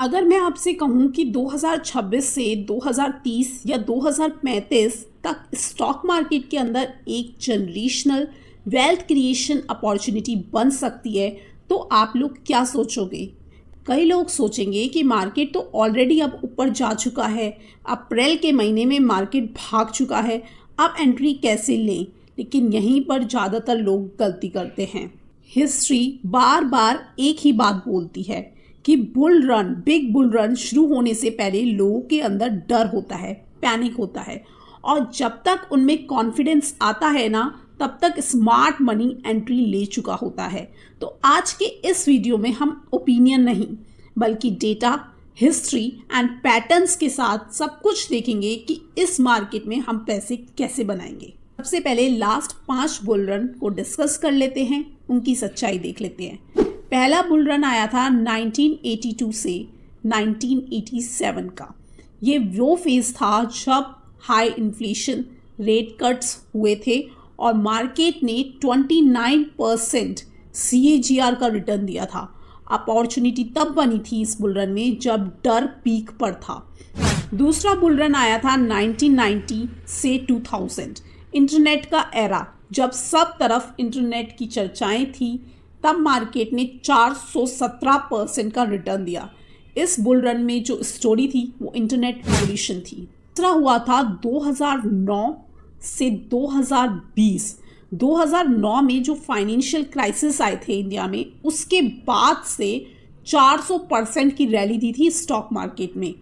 अगर मैं आपसे कहूँ कि 2026 से 2030 या 2035 तक स्टॉक मार्केट के अंदर एक जनरेशनल वेल्थ क्रिएशन अपॉर्चुनिटी बन सकती है, तो आप लोग क्या सोचोगे? कई लोग सोचेंगे कि मार्केट तो ऑलरेडी अब ऊपर जा चुका है, अप्रैल के महीने में मार्केट भाग चुका है, अब एंट्री कैसे लें? लेकिन यहीं पर ज़्यादातर लोग गलती करते हैं। हिस्ट्री बार बार एक ही बात बोलती है कि बिग बुल रन शुरू होने से पहले लोगों के अंदर डर होता है, पैनिक होता है, और जब तक उनमें कॉन्फिडेंस आता है ना, तब तक स्मार्ट मनी एंट्री ले चुका होता है। तो आज के इस वीडियो में हम ओपिनियन नहीं बल्कि डेटा, हिस्ट्री एंड पैटर्न्स के साथ सब कुछ देखेंगे कि इस मार्केट में हम पैसे कैसे बनाएंगे। सबसे पहले लास्ट 5 बुल रन को डिस्कस कर लेते हैं, उनकी सच्चाई देख लेते हैं। पहला बुल रन आया था 1982 से 1987 का। ये वो फेज था जब हाई इन्फ्लेशन, रेट कट्स हुए थे और मार्केट ने 29% CAGR का रिटर्न दिया था। अपॉर्चुनिटी तब बनी थी इस बुल रन में जब डर पीक पर था। दूसरा बुल रन आया था 1990 से 2000, इंटरनेट का एरा, जब सब तरफ इंटरनेट की चर्चाएं थी। तब मार्केट ने 417% का रिटर्न दिया। इस बुल रन में जो स्टोरी थी वो इंटरनेट रिवॉल्यूशन थी। तीसरा हुआ था 2009 से 2020। 2009 में जो फाइनेंशियल क्राइसिस आए थे इंडिया में, उसके बाद से 400% की रैली दी थी स्टॉक मार्केट में,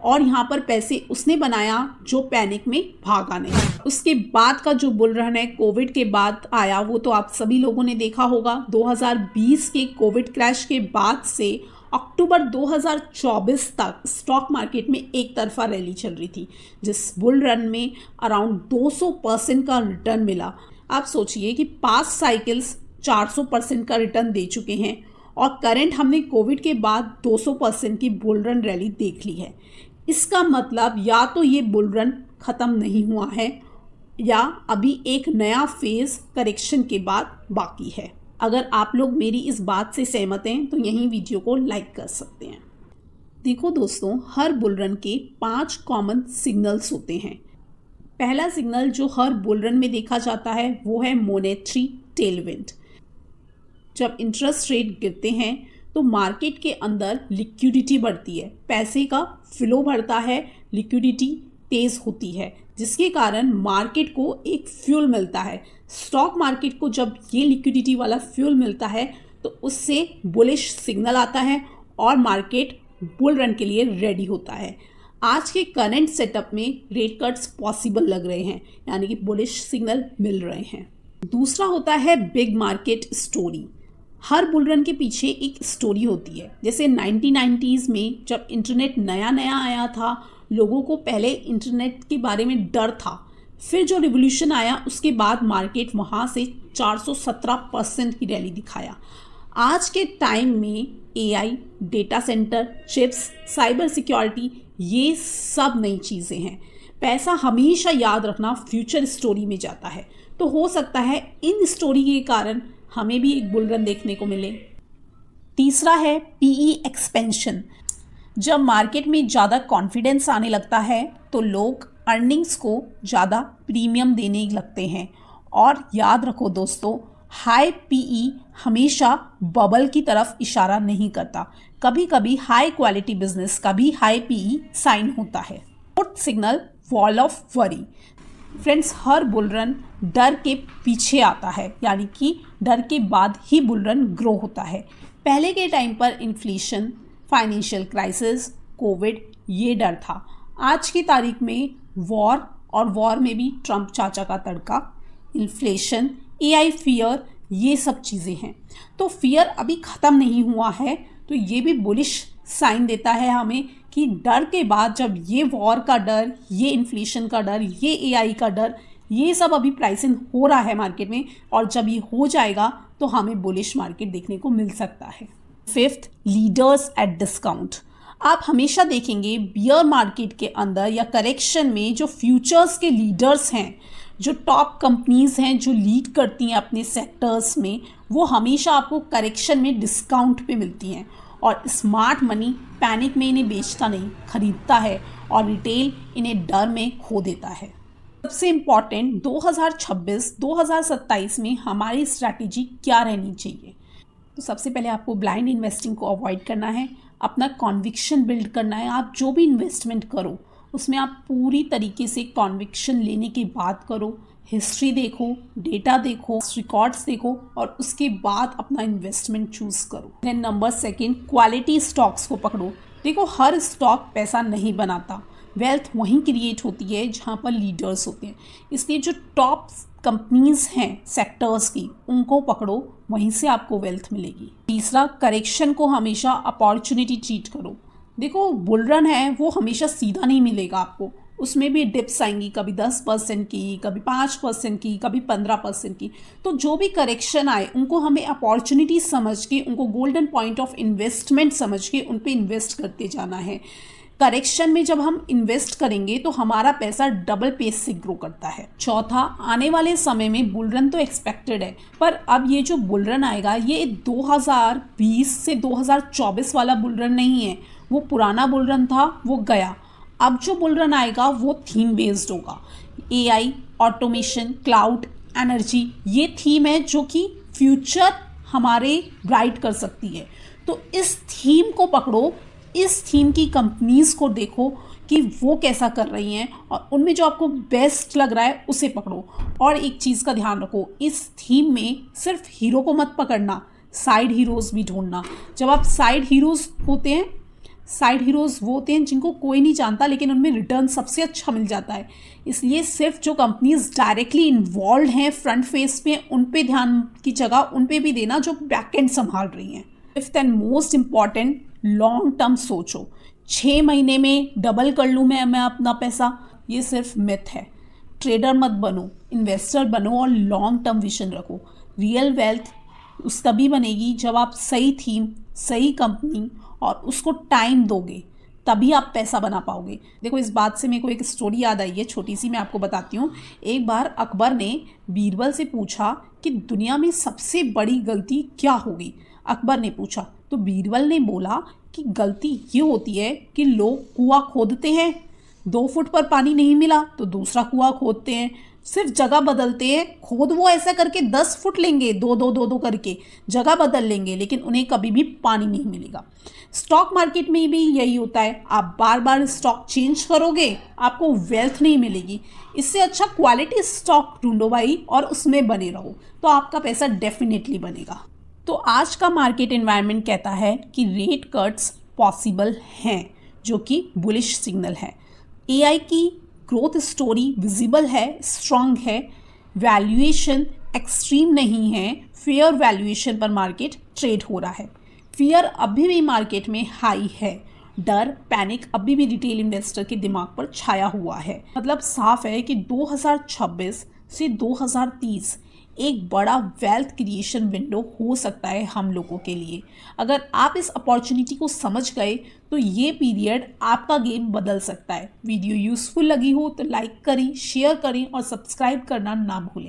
और यहाँ पर पैसे उसने बनाया जो पैनिक में भागा नहीं। उसके बाद का जो बुल रन है कोविड के बाद आया, वो तो आप सभी लोगों ने देखा होगा। 2020 के कोविड क्रैश के बाद से अक्टूबर 2024 तक स्टॉक मार्केट में एक तरफा रैली चल रही थी, जिस बुल रन में अराउंड 200% का रिटर्न मिला। आप सोचिए कि पास्ट साइकिल्स 400% का रिटर्न दे चुके हैं और करंट हमने कोविड के बाद 200% की बुल रन रैली देख ली है। इसका मतलब या तो ये बुल रन ख़त्म नहीं हुआ है या अभी एक नया फेज़ करेक्शन के बाद बाकी है। अगर आप लोग मेरी इस बात से सहमत हैं तो यहीं वीडियो को लाइक कर सकते हैं। देखो दोस्तों, हर बुल रन के 5 कॉमन सिग्नल्स होते हैं। पहला सिग्नल जो हर बुल रन में देखा जाता है वो है मॉनेटरी टेलविंड। जब इंटरेस्ट रेट गिरते हैं तो मार्केट के अंदर लिक्विडिटी बढ़ती है, पैसे का फ्लो बढ़ता है, लिक्विडिटी तेज़ होती है, जिसके कारण मार्केट को एक फ्यूल मिलता है। स्टॉक मार्केट को जब ये लिक्विडिटी वाला फ्यूल मिलता है तो उससे बुलिश सिग्नल आता है और मार्केट बुल रन के लिए रेडी होता है। आज के करंट सेटअप में रेट कट्स पॉसिबल लग रहे हैं, यानी कि बुलिश सिग्नल मिल रहे हैं। दूसरा होता है बिग मार्केट स्टोरी। हर बुल रन के पीछे एक स्टोरी होती है। जैसे 1990s में जब इंटरनेट नया नया आया था, लोगों को पहले इंटरनेट के बारे में डर था। फिर जो रिवॉल्यूशन आया उसके बाद मार्केट वहाँ से 417% की रैली दिखाया। आज के टाइम में AI, data centre, chips, cyber security, ये सब नई चीज़ें हैं। पैसा हमेशा याद रखना फ्यूचर स्टोरी में जाता है, तो हो सकता है इन स्टोरी के कारण हमें भी एक बुल रन देखने को मिले। तीसरा है PE एक्सपेंशन। जब मार्केट में ज़्यादा कॉन्फिडेंस आने लगता है तो लोग अर्निंग्स को ज़्यादा प्रीमियम देने लगते हैं। और याद रखो दोस्तों, हाई PE हमेशा बबल की तरफ इशारा नहीं करता। कभी कभी हाई क्वालिटी बिजनेस का भी हाई PE साइन होता है। Fourth signal, wall of worry. Friends, her bull run डर के पीछे आता है, यानी कि डर के बाद ही बुल रन ग्रो होता है। पहले के टाइम पर इन्फ्लेशन, फाइनेंशियल क्राइसिस, कोविड, ये डर था। आज की तारीख में वॉर, और वॉर में भी ट्रम्प चाचा का तड़का, इन्फ्लेशन, AI फियर, ये सब चीज़ें हैं। तो फियर अभी ख़त्म नहीं हुआ है, तो ये भी बुलिश साइन देता है हमें कि डर के बाद जब ये वॉर का डर, ये इन्फ्लेशन का डर, ये AI का डर, ये सब अभी प्राइसिंग हो रहा है मार्केट में, और जब ये हो जाएगा तो हमें बुलिश मार्केट देखने को मिल सकता है। Fifth, leaders at discount. आप हमेशा देखेंगे बियर मार्केट के अंदर या करेक्शन में जो फ्यूचर्स के लीडर्स हैं, जो टॉप कंपनीज़ हैं जो लीड करती हैं अपने सेक्टर्स में, वो हमेशा आपको करेक्शन में डिस्काउंट पे मिलती हैं। और स्मार्ट मनी पैनिक में इन्हें बेचता नहीं, खरीदता है, और रिटेल इन्हें डर में खो देता है। सबसे इम्पॉर्टेंट 2026-2027 में हमारी स्ट्रैटेजी क्या रहनी चाहिए? तो सबसे पहले आपको ब्लाइंड इन्वेस्टिंग को अवॉइड करना है, अपना कॉन्विक्शन बिल्ड करना है। आप जो भी इन्वेस्टमेंट करो उसमें आप पूरी तरीके से कॉन्विक्शन लेने के बाद करो, हिस्ट्री देखो, डेटा देखो, रिकॉर्ड्स देखो, और उसके बाद अपना इन्वेस्टमेंट चूज़ करो। Then number second, quality stocks को पकड़ो। देखो, हर स्टॉक पैसा नहीं बनाता, वेल्थ वहीं क्रिएट होती है जहाँ पर लीडर्स होते हैं। इसलिए जो टॉप कंपनीज हैं सेक्टर्स की, उनको पकड़ो, वहीं से आपको वेल्थ मिलेगी। तीसरा, करेक्शन को हमेशा अपॉर्चुनिटी ट्रीट करो। देखो, बुल रन है वो हमेशा सीधा नहीं मिलेगा आपको, उसमें भी डिप्स आएंगी, कभी 10% की, कभी 5% की, कभी 15% की। तो जो भी करेक्शन आए उनको हमें अपॉर्चुनिटी समझ के, उनको गोल्डन पॉइंट ऑफ इन्वेस्टमेंट समझ के उन पे इन्वेस्ट करते जाना है। करेक्शन में जब हम इन्वेस्ट करेंगे तो हमारा पैसा डबल पेस से ग्रो करता है। चौथा, आने वाले समय में बुलरन तो एक्सपेक्टेड है, पर अब ये जो बुलरन आएगा ये 2020 से 2024 वाला बुलरन नहीं है। वो पुराना बुलरन था, वो गया। अब जो बुलरन आएगा वो थीम बेस्ड होगा। AI, ऑटोमेशन, क्लाउड, एनर्जी, ये थीम है जो कि फ्यूचर हमारे ब्राइट कर सकती है। तो इस थीम को पकड़ो, इस थीम की कंपनीज को देखो कि वो कैसा कर रही हैं, और उनमें जो आपको बेस्ट लग रहा है उसे पकड़ो। और एक चीज़ का ध्यान रखो, इस थीम में सिर्फ हीरो को मत पकड़ना, साइड हीरोज़ भी ढूंढना। जब आप साइड हीरोज़ होते हैं, साइड हीरोज़ वो होते हैं जिनको कोई नहीं जानता लेकिन उनमें रिटर्न सबसे अच्छा मिल जाता है। इसलिए सिर्फ जो कंपनीज डायरेक्टली इन्वॉल्व हैं फ्रंट फेस में, उन पे ध्यान की जगह उन पे भी देना जो बैक एंड संभाल रही हैं। Fifth and most important, long term सोचो। 6 महीने में डबल कर लूँ मैं अपना पैसा, ये सिर्फ मिथ है। ट्रेडर मत बनो, इन्वेस्टर बनो और लॉन्ग टर्म विजन रखो। रियल वेल्थ उस तभी बनेगी जब आप सही थीम, सही कंपनी और उसको टाइम दोगे, तभी आप पैसा बना पाओगे। देखो, इस बात से मेरे को एक स्टोरी याद आई है, छोटी सी, मैं आपको बताती हूँ। एक बार अकबर ने बीरबल से पूछा कि दुनिया में सबसे बड़ी गलती क्या होगी। अकबर ने पूछा तो बीरबल ने बोला कि गलती ये होती है कि लोग कुआं खोदते हैं, 2 फुट पर पानी नहीं मिला तो दूसरा कुआं खोदते हैं, सिर्फ जगह बदलते हैं। खोद वो ऐसा करके 10 फुट लेंगे, दो करके जगह बदल लेंगे, लेकिन उन्हें कभी भी पानी नहीं मिलेगा। स्टॉक मार्केट में भी यही होता है, आप बार बार स्टॉक चेंज करोगे, आपको वेल्थ नहीं मिलेगी। इससे अच्छा क्वालिटी स्टॉक ढूंढो भाई, और उसमें बने रहो, तो आपका पैसा डेफिनेटली बनेगा। तो आज का मार्केट एनवायरनमेंट कहता है कि रेट कट्स पॉसिबल हैं, जो कि बुलिश सिग्नल है। AI की ग्रोथ स्टोरी विजिबल है, स्ट्रांग है, वैल्यूएशन एक्सट्रीम नहीं है, फेयर वैल्यूएशन पर मार्केट ट्रेड हो रहा है। फियर अभी भी मार्केट में हाई है, डर, पैनिक अभी भी रिटेल इन्वेस्टर के दिमाग पर छाया हुआ है। मतलब साफ है कि 2026 से 2030 एक बड़ा वेल्थ क्रिएशन विंडो हो सकता है हम लोगों के लिए। अगर आप इस अपॉर्चुनिटी को समझ गए तो ये पीरियड आपका गेम बदल सकता है। वीडियो यूजफुल लगी हो तो लाइक करें, शेयर करें और सब्सक्राइब करना ना भूलें।